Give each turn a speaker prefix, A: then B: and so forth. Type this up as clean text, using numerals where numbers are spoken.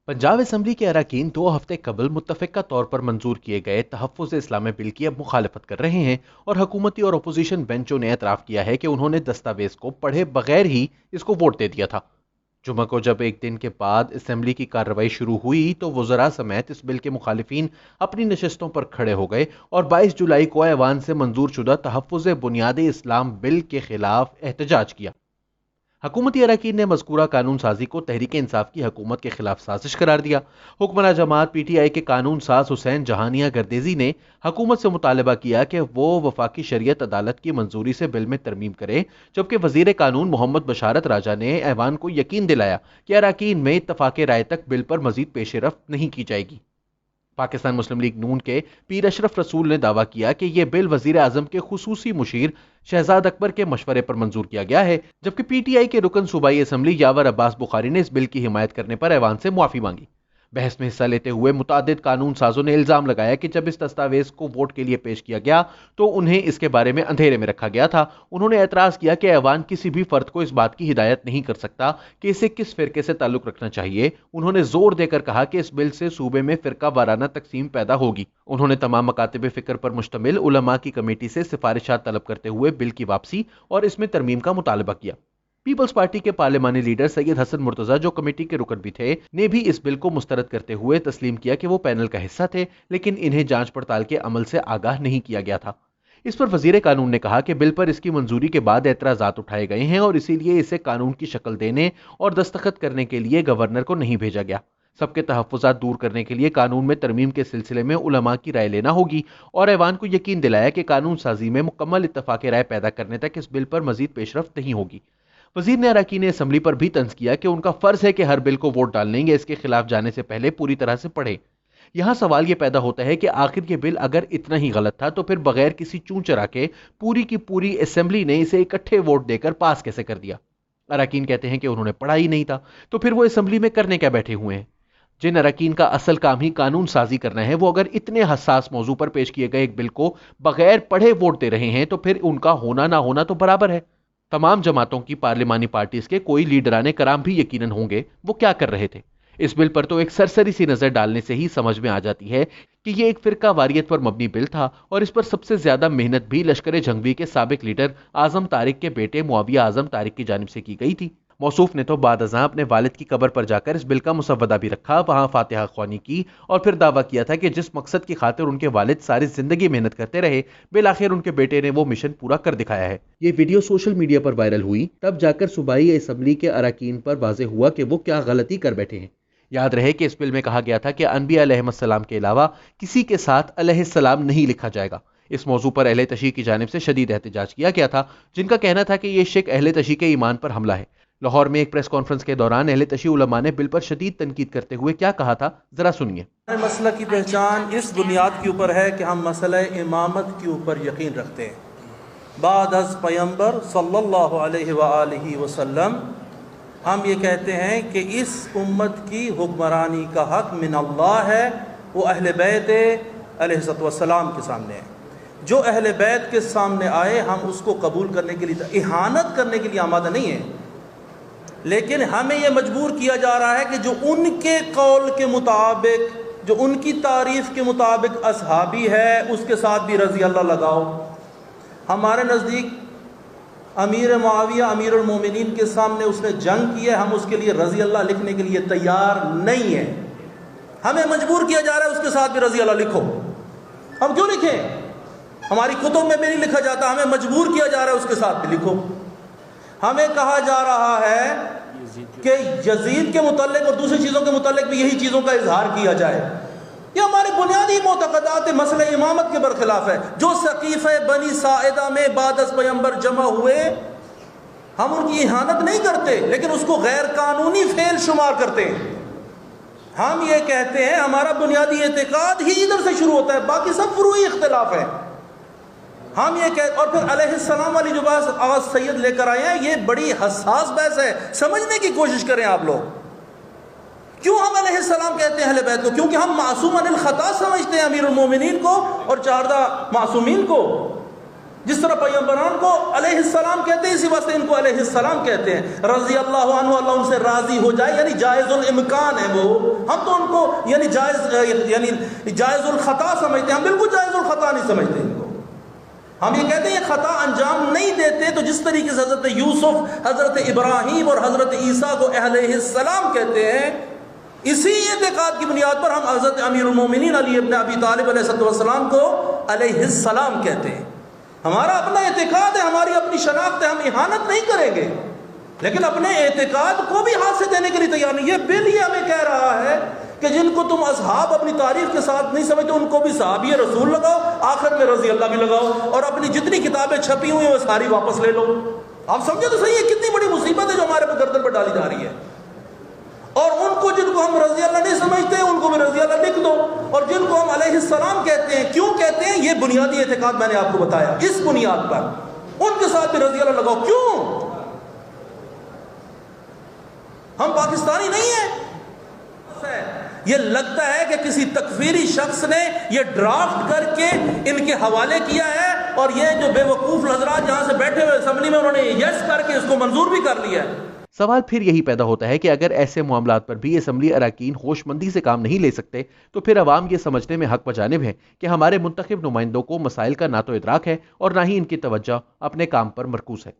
A: Punjab assembly के अरकान 2 हफ्ते कबल मुत्तफ़िक़ा तौर पर मंजूर किए गए तहफ़्फ़ुज़ इस्लाम बिल की अब मुखालफत कर रहे हैं और हुकूमती और अपोजिशन बेंचों ने एतराफ़ किया है कि उन्होंने दस्तावेज़ को पढ़े बगैर ही इसको वोट दे दिया था। जुमा को जब एक दिन के बाद असम्बली की कार्रवाई शुरू हुई तो वज़रा समेत इस बिल के मुखालिफिन अपनी नशस्तों पर खड़े हो गए और 22 जुलाई को ऐवान से मंजूर शुदा तहफ़्फ़ुज़ बुनियादी इस्लाम बिल के खिलाफ एहतजाज किया। हुकूमती अरकान ने मज़कूरा कानून साजी को तहरीक इंसाफ की हुकूमत के खिलाफ साजिश करार दिया। हुक्मरान जमात PTI के कानून साज हुसैन जहानिया गर्देजी ने हुकूमत से मुतालबा किया कि वो वफाकी शरीयत अदालत की मंजूरी से बिल में तरमीम करे, जबकि वजीर कानून मोहम्मद बशारत राजा ने ऐवान को यकीन दिलाया कि अरकान में इत्तफाक राय तक बिल पर मजीद पेशरफ्त नहीं की जाएगी। पाकिस्तान मुस्लिम लीग नून के पीर अशरफ रसूल ने दावा किया कि यह बिल वजीर आजम के खुसूसी मुशीर शहजाद अकबर के मशवरे पर मंजूर किया गया है, जबकि PTI के रुकन सूबाई असम्बली यावर अब्बास बुखारी ने इस बिल की हिमायत करने पर ऐवान से मुआफी मांगी। बहस में हिस्सा लेते हुए मुतादिद कानून साजों ने इल्जाम लगाया कि जब इस दस्तावेज को वोट के लिए पेश किया गया तो उन्हें इसके बारे में अंधेरे में रखा गया था। उन्होंने एतराज किया कि ऐवान किसी भी फर्द को इस बात की हिदायत नहीं कर सकता कि इसे किस फिरके से ताल्लुक रखना चाहिए। उन्होंने जोर देकर कहा कि इस बिल से सूबे में फिरका वाराना तकसीम पैदा होगी। उन्होंने तमाम मकातिब फिक्र पर मुश्तमिल उलमा की कमेटी से सिफारिशात तलब करते हुए बिल की वापसी और इसमें तरमीम का मुतालबा किया। पीपल्स पार्टी के पार्लिमानी लीडर सैयद हसन मुर्तजा, जो कमेटी के रुकन भी थे, ने भी इस बिल को मुस्तरद करते हुए तस्लीम किया कि वो पैनल का हिस्सा थे, लेकिन इन्हें जांच पड़ताल के अमल से आगाह नहीं किया गया था। इस पर वजीर कानून ने कहा कि बिल पर इसकी मंजूरी के बाद एतराजात उठाए गए हैं और इसीलिए इसे कानून की शक्ल देने और दस्तखत करने के लिए गवर्नर को नहीं भेजा गया। सबके तहफ़्फ़ुज़ात दूर करने के लिए कानून में तरमीम के सिलसिले में उलमा की राय लेना होगी और ऐवान को यकीन दिलाया कि कानून साजी में मुकम्मल इत्तफाक राय पैदा करने तक इस बिल पर मजीद पेशरफ्त नहीं होगी। वजीर ने अरकान असम्बली पर भी तंज किया कि उनका फर्ज है कि हर बिल को वोट डालने या इसके खिलाफ जाने से पहले पूरी तरह से पढ़े। यहां सवाल यह पैदा होता है कि आखिर ये बिल अगर इतना ही गलत था तो फिर बगैर किसी चूं चरा के पूरी की पूरी असम्बली ने इसे इकट्ठे वोट देकर पास कैसे कर दिया। अरकान कहते हैं कि उन्होंने पढ़ा ही नहीं था, तो फिर वो असम्बली में करने क्या बैठे हुए हैं। जिन अरकान का असल काम ही कानून साजी करना है, वो अगर इतने हसास मौजू पर पेश किए गए एक बिल को बगैर पढ़े वोट दे रहे हैं तो फिर उनका होना ना होना तो बराबर है। तमाम जमातों की पार्लिमानी पार्टीज के कोई लीडराने कराम भी यकीनन होंगे वो क्या कर रहे थे। इस बिल पर तो एक सरसरी सी नजर डालने से ही समझ में आ जाती है कि ये एक फिरका वारियत पर मबनी बिल था और इस पर सबसे ज्यादा मेहनत भी लश्कर जंगवी के साबिक लीडर आजम तारिक के बेटे मुआविया आजम तारिक की जानिब से की गई थी। मौसूफ ने तो बाद अज़ां अपने वालिद की कब्र पर जाकर इस बिल का मुसव्वदा भी रखा, वहां फातिहा ख्वानी की और फिर दावा किया था कि जिस मकसद की खातिर उनके वालिद सारी जिंदगी मेहनत करते रहे, बिल आखिर उनके बेटे ने वो मिशन पूरा कर दिखाया है। ये वीडियो सोशल मीडिया पर वायरल हुई, तब जाकर सूबाई असम्बली के अरकान पर वाज़ेह हुआ कि वो क्या गलती कर बैठे हैं। याद रहे कि इस बिल में कहा गया था कि अनबिया अलैहिस्सलाम के अलावा किसी के साथ अलैहिस्सलाम नहीं लिखा जाएगा। इस मौजू पर अहले तशी की जानिब से शदीद एहतजाज किया गया था, जिनका कहना था कि यह शिक अहले तशी के ईमान पर हमला है। लाहौर में एक प्रेस कॉन्फ्रेंस के दौरान अहले तशी उलमा ने बिल पर शदीद तनकीद करते हुए क्या कहा था, जरा सुनिए।
B: मसला की पहचान इस बुनियाद के ऊपर है कि हम मसला इमामत के ऊपर यकीन रखते हैं। बाद अज़ पैगंबर सल्लल्लाहु अलैहि वसल्लम हम ये कहते हैं कि इस उम्मत की हुक्मरानी का हक मिन अल्लाह है, वो अहले बैत अलैहिस्सलाम के सामने है। जो अहले बैत के सामने आए हम उसको कबूल करने के लिए, इहानत करने के लिए आमादा नहीं है, लेकिन हमें यह मजबूर किया जा रहा है कि जो उनके कौल के मुताबिक, जो उनकी तारीफ के मुताबिक असहाबी है, उसके साथ भी रज़ी अल्लाह लगाओ। हमारे नज़दीक अमीर मुआविया अमीरुल मोमिनीन के सामने उसने जंग की है, हम उसके लिए रज़ी अल्लाह लिखने के लिए तैयार नहीं है। हमें मजबूर किया जा रहा है उसके साथ भी रज़ी अल्लाह लिखो। हम क्यों लिखें? हमारी कुतुब में भी नहीं लिखा जाता, हमें मजबूर किया जा रहा है उसके साथ भी लिखो। हमें कहा जा रहा है कि यजीद के मुतल्लिक और दूसरी चीज़ों के मुतल्लिक भी यही चीज़ों का इजहार किया जाए। ये हमारे बुनियादी मोतक़दात मसले इमामत के बरखिलाफ है। जो सकीफ़े बनी साइदा में बाद अज़ पैगंबर जमा हुए, हम उनकी इहानत नहीं करते, लेकिन उसको गैर कानूनी फेल शुमार करते हैं। हम ये कहते हैं हमारा बुनियादी एतकाद ही इधर से शुरू होता है, बाकी सब फुरूई इख्तिलाफ है। हम ये कह, और फिर अलैहिस्सलाम वाली जो बात आवाज सैयद लेकर आए हैं, ये बड़ी हसास बहस है, समझने की कोशिश करें आप लोग। क्यों हम अलैहिस्सलाम कहते हैं अहले बैत को? क्योंकि हम मासूम अनिल खता समझते हैं अमीरुल मोमिनीन को और 14 मासूमीन को। جس طرح پیغمبران کو علیہ السلام کہتے ہیں اسی واسطے ان کو علیہ السلام کہتے ہیں۔ رضی اللہ عنہ، اللہ ان سے راضی ہو جائے، یعنی جائز الامکان ہے وہ۔ ہم تو ان کو یعنی جائز الخطا سمجھتے ہیں، ہم بالکل جائز الخطا نہیں سمجھتے ان کو۔ ہم یہ کہتے ہیں یہ خطا انجام نہیں دیتے، تو جس طریقے سے حضرت یوسف، حضرت ابراہیم اور حضرت عیسیٰ کو علیہ السلام کہتے ہیں، اسی اعتقاد کی بنیاد پر ہم حضرت امیر المومنین علی ابن ابی طالب علیہ السلام کو علیہ السلام کہتے ہیں۔ ہمارا اپنا اعتقاد ہے، ہماری اپنی شناخت ہے، ہم اہانت نہیں کریں گے، لیکن اپنے اعتقاد کو بھی ہاتھ سے دینے کے لیے تیار نہیں۔ یہ بل یہ ہمیں کہہ رہا ہے کہ جن کو تم اصحاب اپنی تعریف کے ساتھ نہیں سمجھتے ان کو بھی صحابی رسول لگاؤ، آخر میں رضی اللہ بھی لگاؤ، اور اپنی جتنی کتابیں چھپی ہوئی ہیں وہ ساری واپس لے لو۔ آپ سمجھے تو صحیح ہے کتنی بڑی مصیبت ہے جو ہمارے پر گردن پر ڈالی جا رہی ہے۔ اور ان کو جن کو ہم رضی اللہ نہیں سمجھتے ان کو بھی رضی اللہ لکھ دو، اور جن کو ہم علیہ السلام کہتے ہیں، کیوں کہتے ہیں؟ یہ بنیادی اعتقاد میں نے آپ کو بتایا، اس بنیاد پر ان کے ساتھ بھی رضی اللہ لگاؤ۔ کیوں؟ ہم پاکستانی نہیں ہیں؟ یہ لگتا ہے کہ کسی تکفیری شخص نے یہ ڈرافٹ کر کے ان کے حوالے کیا ہے، اور یہ جو بے وقوف حضرات جہاں سے بیٹھے ہوئے اسمبلی میں انہوں نے یس کر کے اس کو منظور بھی کر لیا ہے۔
A: سوال پھر یہی پیدا ہوتا ہے کہ اگر ایسے معاملات پر بھی اسمبلی اراکین ہوش مندی سے کام نہیں لے سکتے تو پھر عوام یہ سمجھنے میں حق بجانب ہے کہ ہمارے منتخب نمائندوں کو مسائل کا نہ تو ادراک ہے اور نہ ہی ان کی توجہ اپنے کام پر مرکوز ہے۔